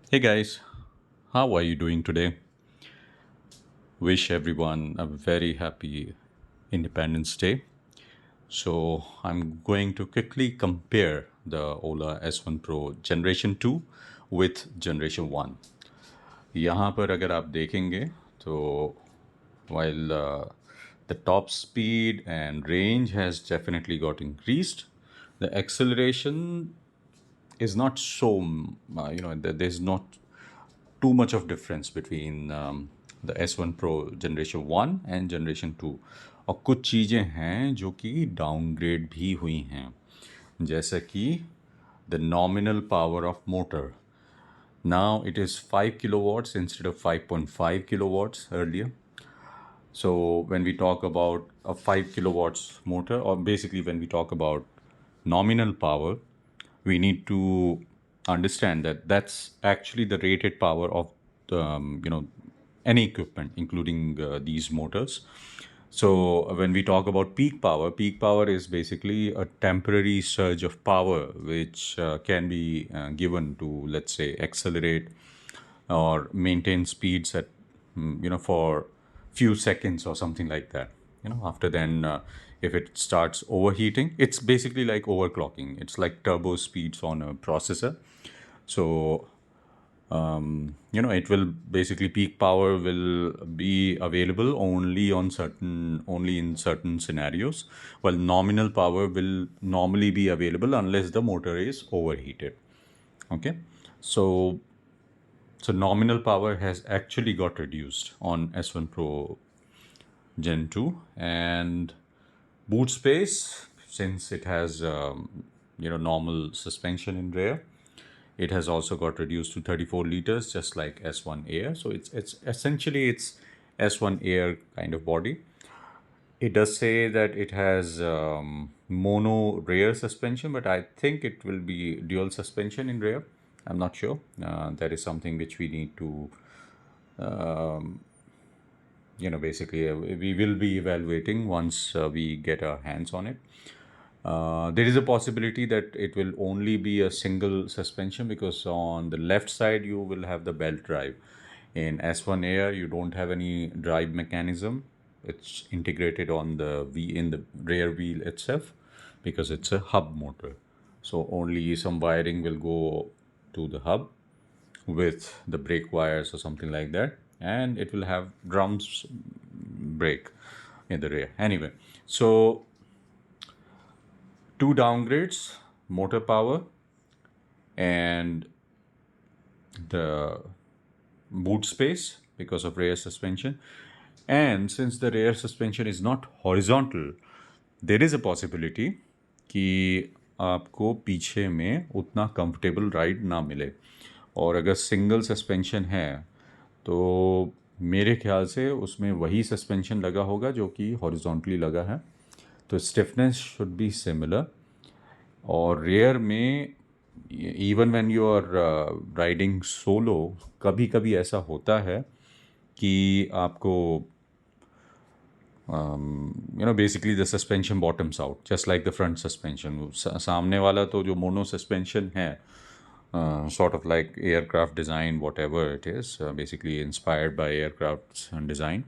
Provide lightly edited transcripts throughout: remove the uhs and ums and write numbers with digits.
Hey guys, how are you doing today? Wish everyone a very happy Independence Day. So, I'm going to quickly compare the Ola S1 Pro Generation 2 with Generation 1. यहाँ पर अगर आप देखेंगे तो while the top speed and range has definitely got increased, the acceleration is not so there's not too much of difference between the S1 Pro Generation 1 and Generation 2 और कुछ चीज़ें हैं जो कि डाउनग्रेड भी हुई हैं जैसा कि the nominal power of motor. Now it is 5 kilowatts instead of 5.5 kilowatts earlier. So when we talk about a 5 kilowatts motor, or basically when we talk about nominal power, we need to understand that that's actually the rated power of any equipment, including these motors. So when we talk about peak power is basically a temporary surge of power which can be given to, let's say, accelerate or maintain speeds at for few seconds or something like that. After then, if it starts overheating, it's basically like overclocking. It's like turbo speeds on a processor. So it will basically peak power will be available only in certain scenarios, while nominal power will normally be available unless the motor is overheated. Okay, so nominal power has actually got reduced on S1 Pro Gen 2, and boot space, since it has normal suspension in rear, it has also got reduced to 34 liters, just like S1 Air. So it's essentially it's S1 Air kind of body. It does say that it has mono rear suspension, but I think it will be dual suspension in rear. I'm not sure. That is something which we need to, basically, we will be evaluating once we get our hands on it. There is a possibility that it will only be a single suspension because on the left side you will have the belt drive. In S1 Air, you don't have any drive mechanism. It's integrated on in the rear wheel itself because it's a hub motor. So only some wiring will go to the hub with the brake wires or something like that, and it will have drums brake in the rear. Anyway, so two downgrades, motor power and the boot space because of rear suspension. And since the rear suspension is not horizontal, there is a possibility कि आपको पीछे में उतना comfortable ride ना मिले. और अगर single suspension है तो मेरे ख्याल से उसमें वही सस्पेंशन लगा होगा जो कि हॉरिजॉन्टली लगा है, तो स्टिफनेस शुड बी सिमिलर. और रेयर में even when you are riding solo, कभी कभी ऐसा होता है कि आपको basically the suspension bottoms out just like the front suspension. सामने वाला तो जो मोनो सस्पेंशन है, sort of like aircraft design, whatever it is, basically inspired by aircraft design,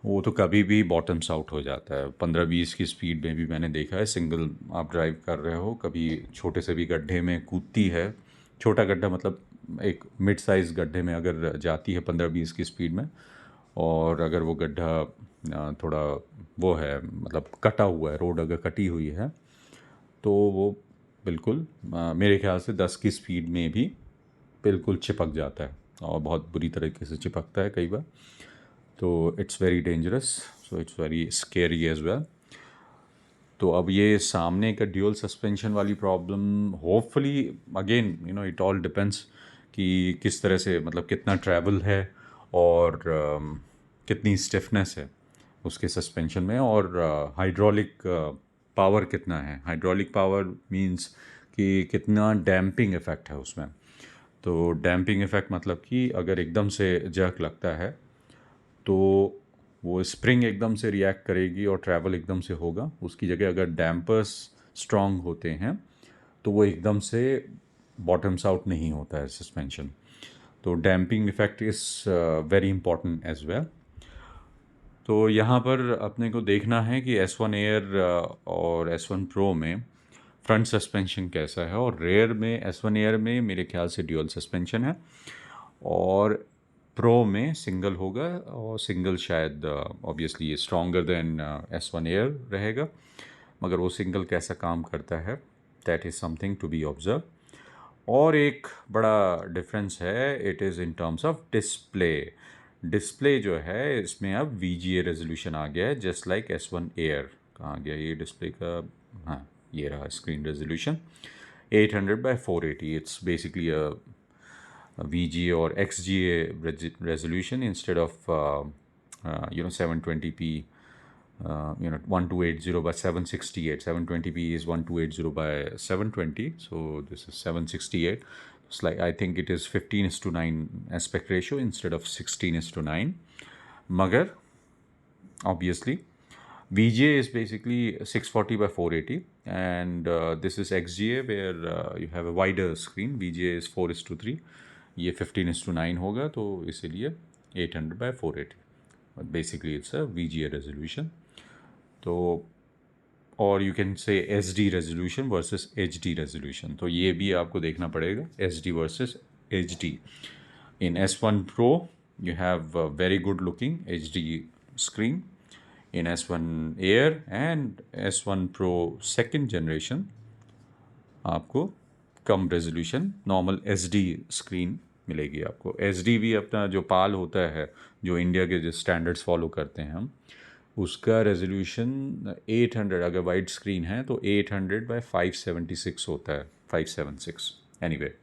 वो तो कभी भी बॉटम्स आउट हो जाता है. 15-20 की स्पीड में भी मैंने देखा है. सिंगल आप ड्राइव कर रहे हो, कभी छोटे से भी गड्ढे में कूदती है, छोटा गड्ढा मतलब एक मिड साइज़ गड्ढे में अगर जाती है 15-20 की स्पीड में, और अगर वो गड्ढा थोड़ा वो है, मतलब कटा हुआ है, रोड अगर कटी हुई है, तो वो बिल्कुल मेरे ख्याल से 10 की स्पीड में भी बिल्कुल चिपक जाता है, और बहुत बुरी तरीके से चिपकता है कई बार. तो it's very dangerous, so it's very scary as well. तो अब ये सामने का ड्यूअल सस्पेंशन वाली problem, hopefully, again it all depends कि किस तरह से, मतलब कितना ट्रैवल है और कितनी स्टिफनेस है उसके सस्पेंशन में, और हाइड्रोलिक पावर कितना है. हाइड्रोलिक पावर मींस कि कितना डैम्पिंग इफ़ेक्ट है उसमें. तो डैम्पिंग इफ़ेक्ट मतलब कि अगर एकदम से जर्क लगता है तो वो स्प्रिंग एकदम से रिएक्ट करेगी और ट्रैवल एकदम से होगा. उसकी जगह अगर डैम्पर्स स्ट्रॉन्ग होते हैं तो वो एकदम से बॉटम्स आउट नहीं होता है सस्पेंशन। तो damping effect is very important as well. तो यहाँ पर अपने को देखना है कि S1 एयर और S1 प्रो में फ्रंट सस्पेंशन कैसा है, और रेयर में S1 एयर में मेरे ख्याल से ड्यूअल सस्पेंशन है, और प्रो में सिंगल होगा, और सिंगल शायद obviously stronger than S1 air रहेगा, मगर वो सिंगल कैसा काम करता है that is something to be observe. और एक बड़ा डिफरेंस है, it is in terms of display. Display जो है इसमें अब VGA रेजोल्यूशन आ गया है, जस्ट लाइक S1 एयर। कहाँ गया ये डिस्प्ले का? हाँ, ये रहा screen resolution 800 by 480। It's basically a VGA or XGA resolution instead of 720p, 1280 by 768. 720p is 1280 by 720, so this is 768. It's like, I think it is 15:9 aspect ratio instead of 16:9. Magar, obviously, VGA is basically 640 by 480, and this is XGA where you have a wider screen. VGA is 4:3, ये 15:9 होगा, तो इसीलिए 800 by 480। Basically it's a VGA resolution. तो और you can say SD resolution versus HD resolution, तो ये भी आपको देखना पड़ेगा, SD versus HD। In S1 Pro you have a very good looking HD screen. In S1 Air and S1 Pro second generation आपको कम resolution normal SD screen मिलेगी आपको। SD भी अपना जो पाल होता है, जो इंडिया के जो स्टैंडर्ड्स फॉलो करते हैं हम, उसका रेजोल्यूशन 800, अगर वाइड स्क्रीन है तो 800 बाय 576 होता है, 576 anyway.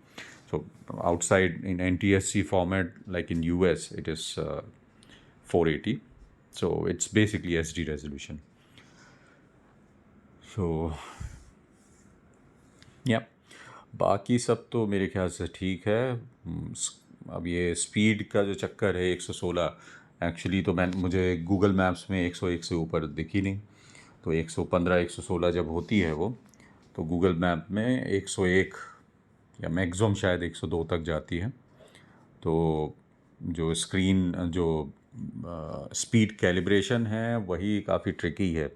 So outside in NTSC format, like in US, it is 480. So it's basically SD resolution. So या बाकी सब तो मेरे ख्याल से ठीक है। अब ये स्पीड का जो चक्कर है 116, एक्चुअली तो मुझे गूगल मैप्स में 101 से ऊपर दिखी नहीं, तो 115 116 जब होती है वो, तो गूगल मैप में 101 या मैक्सिमम शायद 102 तक जाती है। तो जो स्क्रीन जो स्पीड कैलिब्रेशन है वही काफ़ी ट्रिकी है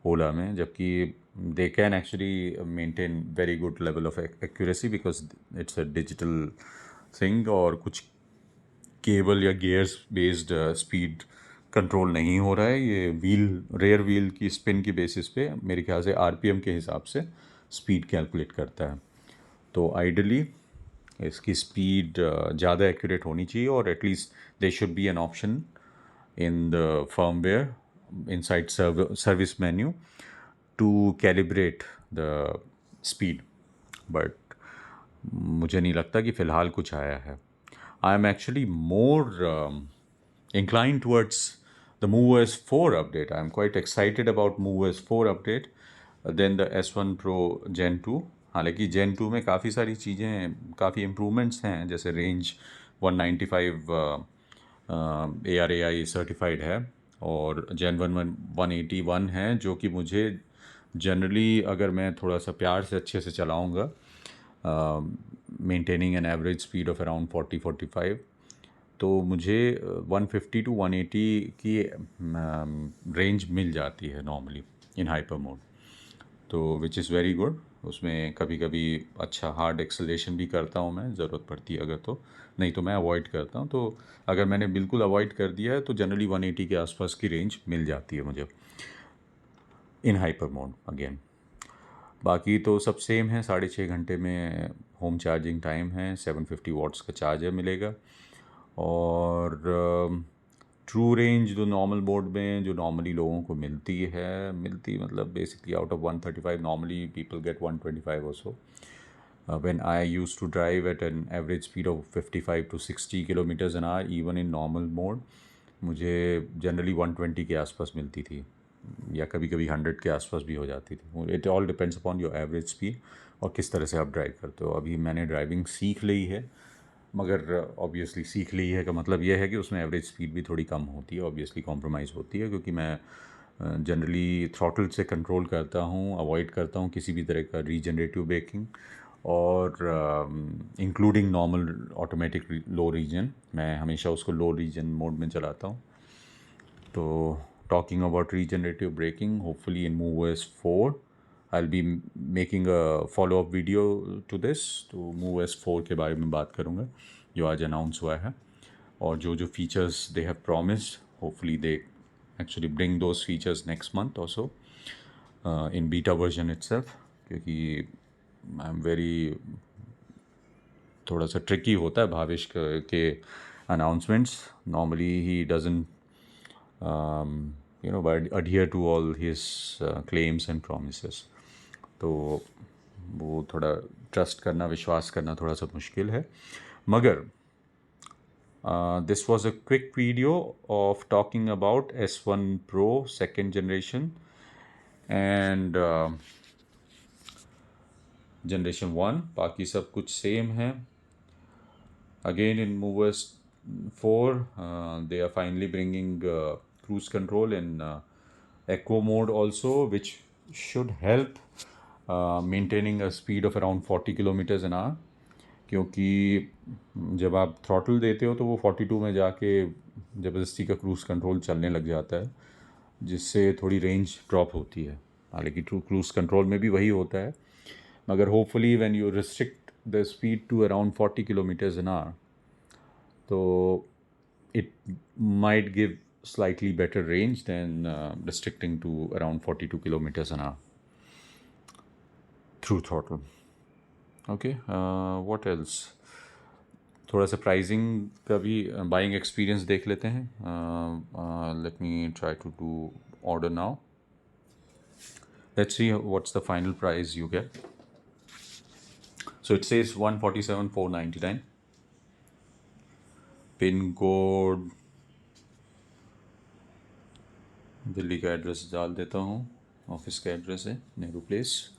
ओला में, जबकि they can actually maintain very good level of accuracy because it's a digital thing, और कुछ केबल या गियर्स बेस्ड स्पीड कंट्रोल नहीं हो रहा है। ये व्हील, रेयर व्हील की स्पिन की बेसिस पे मेरे ख्याल से RPM के हिसाब से स्पीड कैलकुलेट करता है। तो आइडली इसकी स्पीड ज़्यादा एक्यूरेट होनी चाहिए, और at least they should be an option in the firmware inside service menu to calibrate the speed, but मुझे नहीं लगता कि फ़िलहाल कुछ आया है। I am actually more inclined towards the MoveOS 4 update. I am quite excited about MoveOS 4 update than the S1 Pro Gen 2। हालांकि Gen 2 में काफ़ी सारी चीज़ें, काफ़ी इम्प्रूवमेंट्स हैं, जैसे रेंज 195 ARAI सर्टिफाइड है, और Gen 1 181 है, जो कि मुझे जनरली अगर मैं थोड़ा सा प्यार से अच्छे से चलाऊँगा, maintaining an average speed of around 40-45, तो मुझे 150 to 180 की रेंज मिल जाती है नॉर्मली इन हाइपर मोड, तो विच इज़ वेरी गुड। उसमें कभी कभी अच्छा हार्ड एक्सेलरेशन भी करता हूँ मैं, ज़रूरत पड़ती है अगर, तो नहीं तो मैं अवॉइड करता हूँ। तो अगर मैंने बिल्कुल अवॉइड कर दिया है तो जनरली 180 के आसपास की रेंज मिल जाती है मुझे इन हाइपर मोड अगेन। बाकी तो सब सेम है, 6.5 घंटे में होम चार्जिंग टाइम है, 750 वाट्स का चार्जर मिलेगा, और ट्रू रेंज जो नॉर्मल मोड में जो नॉर्मली लोगों को मिलती मतलब basically out of 135, normally people get 125 और सो। when I used to drive at an average speed of 55 to 60 kilometers an hour even in normal mode, मुझे जनरली 120 के आसपास मिलती थी, या कभी कभी 100 के आसपास भी हो जाती थी। It all depends upon your average speed और किस तरह से आप ड्राइव करते हो। अभी मैंने ड्राइविंग सीख ली है, मगर ऑब्वियसली सीख ली है का मतलब यह है कि उसमें एवरेज स्पीड भी थोड़ी कम होती है, ऑब्वियसली कॉम्प्रोमाइज़ होती है, क्योंकि मैं जनरली थ्रॉटल से कंट्रोल करता हूँ, अवॉइड करता हूँ किसी भी तरह का रीजनरेटिव ब्रेकिंग, और इंक्लूडिंग नॉर्मल ऑटोमेटिक लो रीजन, मैं हमेशा उसको लो रीजन मोड में चलाता हूँ. तो talking about regenerative braking, hopefully in MoveOS 4 I'll be making a follow-up video to this. तो MoveOS 4 के बारे में बात करूँगा जो आज अनाउंस हुआ है, और जो जो features they have promised, hopefully they actually bring those features next month or so in beta version itself. क्योंकि I'm very थोड़ा सा ट्रिकी होता है भाविश के announcements. Normally he doesn't but adhere to all his claims and promises. तो वो थोड़ा trust करना, विश्वास करना थोड़ा सा मुश्किल है. मगर this was a quick video of talking about S1 Pro second generation and generation 1. बाकी सब कुछ सेम है. Again, in MoveOS 4, they are finally bringing cruise control in eco mode also, which should help maintaining a speed of around 40 kilometers an hour. क्योंकि जब आप throttle देते हो तो वो 42 में जाके ज़बरदस्ती का क्रूज़ कंट्रोल चलने लग जाता है, जिससे थोड़ी रेंज ड्रॉप होती है. हालांकि ट्रू क्रूज़ कंट्रोल में भी वही होता है, मगर hopefully when you restrict the speed to around 40 kilometres an hour, तो it might give slightly better range than restricting to around 42 kilometers an hour through throttle. Okay, what else? थोड़ा सा pricing का भी बाइंग एक्सपीरियंस देख लेते हैं. Let me try to do order now. Let's see what's the final price you get. So it says 147,499. Pin code Delhi का address डाल देता हूँ. ऑफिस का एड्रेस है Nehru place.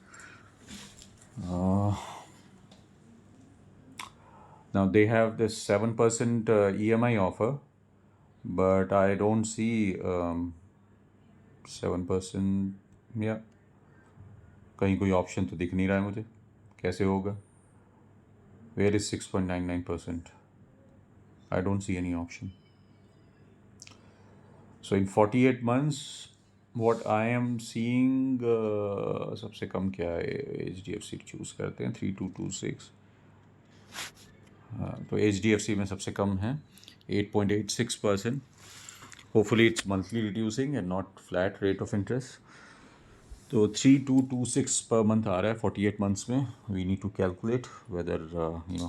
Now they have this 7% EMI offer, but I don't see 7%. या कहीं कोई option तो दिख नहीं रहा है मुझे. कैसे होगा? Where is 6.99%? I don't see any option. So in 48 months, what I am seeing, सबसे कम क्या है? HDFC चूज़ करते हैं 3226. तो HDFC में सबसे कम है 8.86%. Hopefully it's monthly reducing and not flat rate of interest. तो 3226 per month आ रहा है 48 months में. We need to calculate whether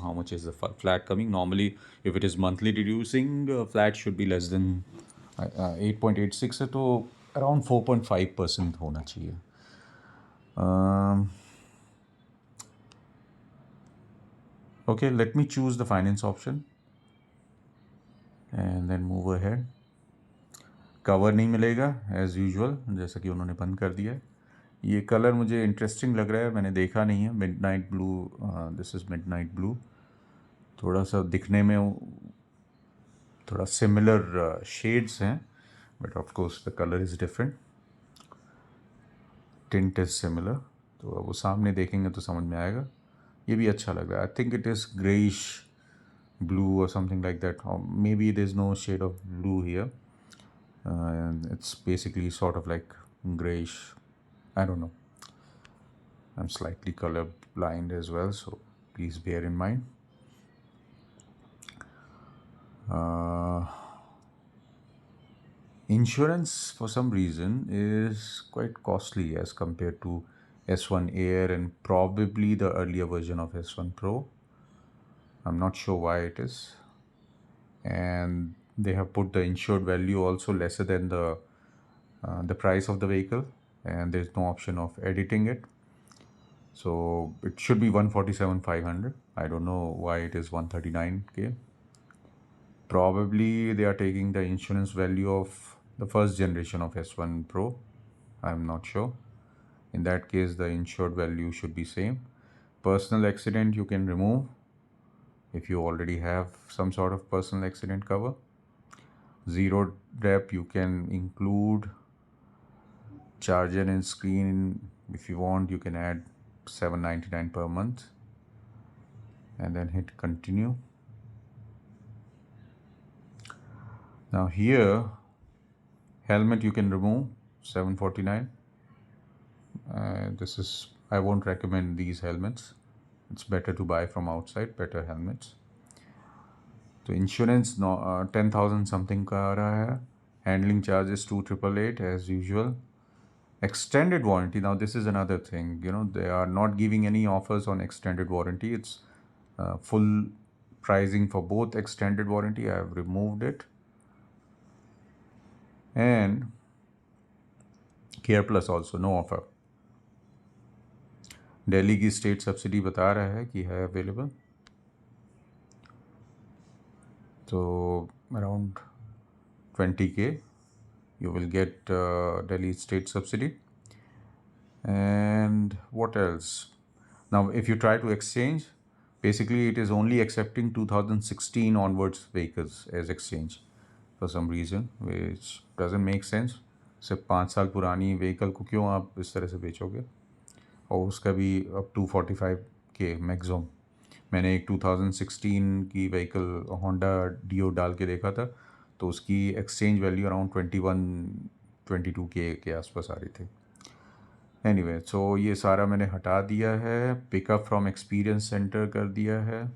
how much is the flat coming. Normally if it is monthly reducing, flat should be less than 8.86 है, तो around 4.5% होना चाहिए. Okay, let me choose the finance option and then move ahead. Cover नहीं मिलेगा as usual, जैसा कि उन्होंने बंद कर दिया. ये कलर मुझे इंटरेस्टिंग लग रहा है, मैंने देखा नहीं है. Midnight blue, this is midnight blue. थोड़ा सा दिखने में थोड़ा सिमिलर शेड्स हैं, but of course the colour is different. Tint is similar, तो अब वो सामने देखेंगे तो समझ में आएगा. ये भी अच्छा लग रहा है. I think it is greyish blue or something like that, or maybe there's no shade of blue here, and it's basically sort of like grayish. I don't know, I'm slightly color blind as well, so please bear in mind. Insurance for some reason is quite costly as compared to S1 Air and probably the earlier version of S1 Pro. I'm not sure why it is. And they have put the insured value also lesser than the price of the vehicle, and there's no option of editing it. So it should be 147,500. I don't know why it is 139K. Probably they are taking the insurance value of the first generation of S1 Pro. I'm not sure. In that case, the insured value should be same. Personal accident you can remove if you already have some sort of personal accident cover. Zero rep you can include. Charger and screen, if you want, you can add $799 per month. and then hit continue. Now here, helmet you can remove, 749. This is, I won't recommend these helmets. It's better to buy from outside, better helmets. तो insurance 10,000 something का आ रहा है. Handling charges 2,888 as usual. Extended warranty, now this is another thing, they are not giving any offers on extended warranty. It's full pricing for both extended warranty. I have removed it. And Care Plus also, no offer. Delhi की state subsidy बता रहा है कि है available. तो around 20K you will get Delhi state subsidy. And what else? Now if you try to exchange, basically it is only accepting 2016 onwards vehicles as exchange for some reason, which doesn't make sense. सिर्फ 5 साल पुरानी vehicle को क्यों आप इस तरह से बेचोगे, और उसका भी अप टू 45K मैक्सिमम. मैंने एक 2016 की व्हीकल होंडा डियो डाल के देखा था, तो उसकी एक्सचेंज वैल्यू अराउंड 21-22K के आसपास आ रही थी. एनीवे, सो ये सारा मैंने हटा दिया है. पिकअप फ्रॉम एक्सपीरियंस सेंटर कर दिया है.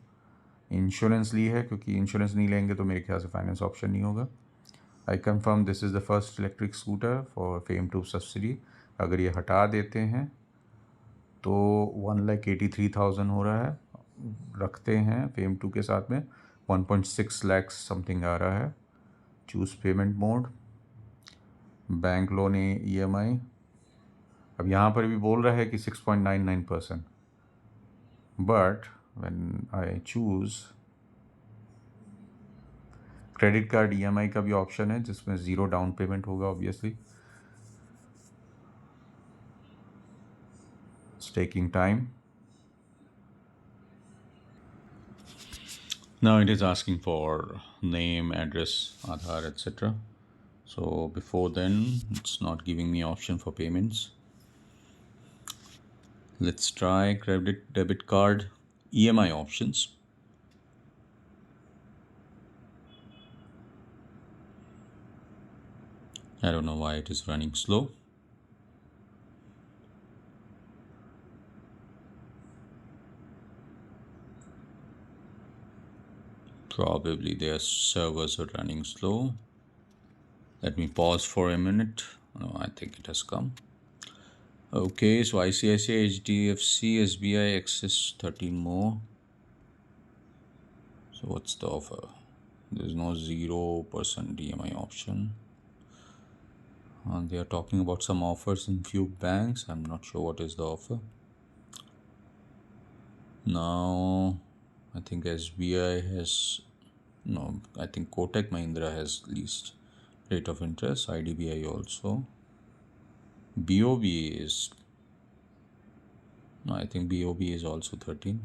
इंश्योरेंस ली है, क्योंकि इंश्योरेंस नहीं लेंगे तो मेरे ख्याल से फाइनेंस ऑप्शन नहीं होगा. I confirm this is the first electric scooter for FAME two subsidy. अगर ये हटा देते हैं तो 1,83,000 हो रहा है. रखते हैं फेम 2 के साथ में 1.6 लाख समथिंग आ रहा है. Choose payment mode, bank loan EMI. अब यहाँ पर भी बोल रहा है कि 6.99%, but when I choose credit card EMI का भी ऑप्शन है, जिसमें ज़ीरो डाउन पेमेंट होगा obviously. It's taking time. Now it is asking for name, address, Aadhaar, etc. So before then, it's not giving me option for payments. Let's try credit, debit card, EMI options. I don't know why it is running slow. Probably their servers are running slow. Let me pause for a minute. No, I think it has come. Okay, so ICICI, HDFC, SBI, Axis, 13 more. So what's the offer? There's no 0% EMI option. They are talking about some offers in few banks. I'm not sure what is the offer. Now, I think SBI has, no, I think Kotak Mahindra has least rate of interest, IDBI also. BOB is, no, I think BOB is also 13.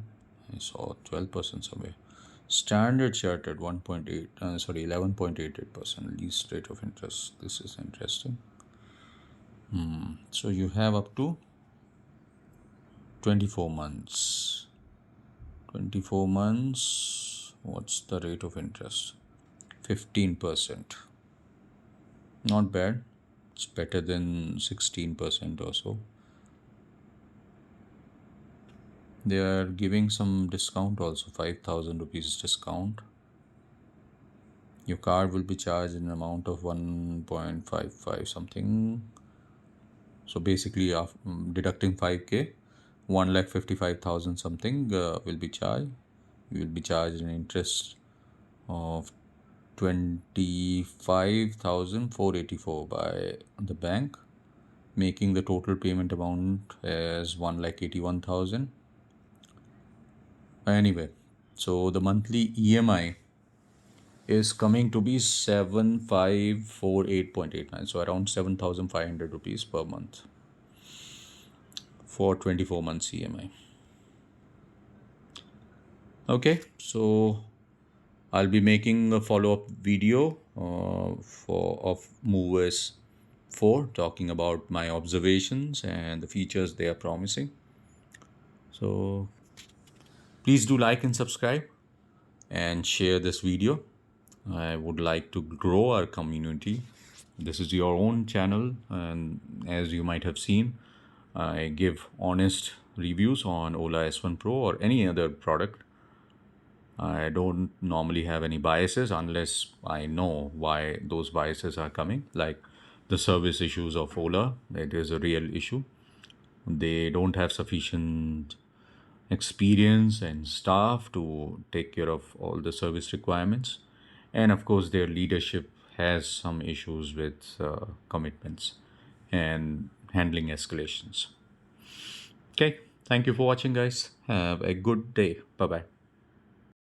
I saw 12% somewhere. Standard Chartered 11.88%, least rate of interest. This is interesting. So you have up to 24 months. 24 months, what's the rate of interest? 15%. Not bad. It's better than 16% or so. They are giving some discount also, 5,000 rupees discount. Your card will be charged in an amount of 1.55 something. So basically, deducting 5K, 1,55,000 something will be charged. You will be charged an interest of 25,484 by the bank, making the total payment amount as 1,81,000. Anyway, so the monthly EMI is coming to be 7,548.89, so around 7,500 rupees per month for 24 months EMI. Okay, so I'll be making a follow-up video of MoveOS 4, talking about my observations and the features they are promising. So Please do like and subscribe and share this video. I would like to grow our community. This is your own channel, and as you might have seen, I give honest reviews on Ola S1 Pro or any other product. I don't normally have any biases unless I know why those biases are coming, like the service issues of Ola. It is a real issue. They don't have sufficient experience and staff to take care of all the service requirements. And of course, their leadership has some issues with commitments and handling escalations. Okay, thank you for watching, guys. Have a good day. Bye bye.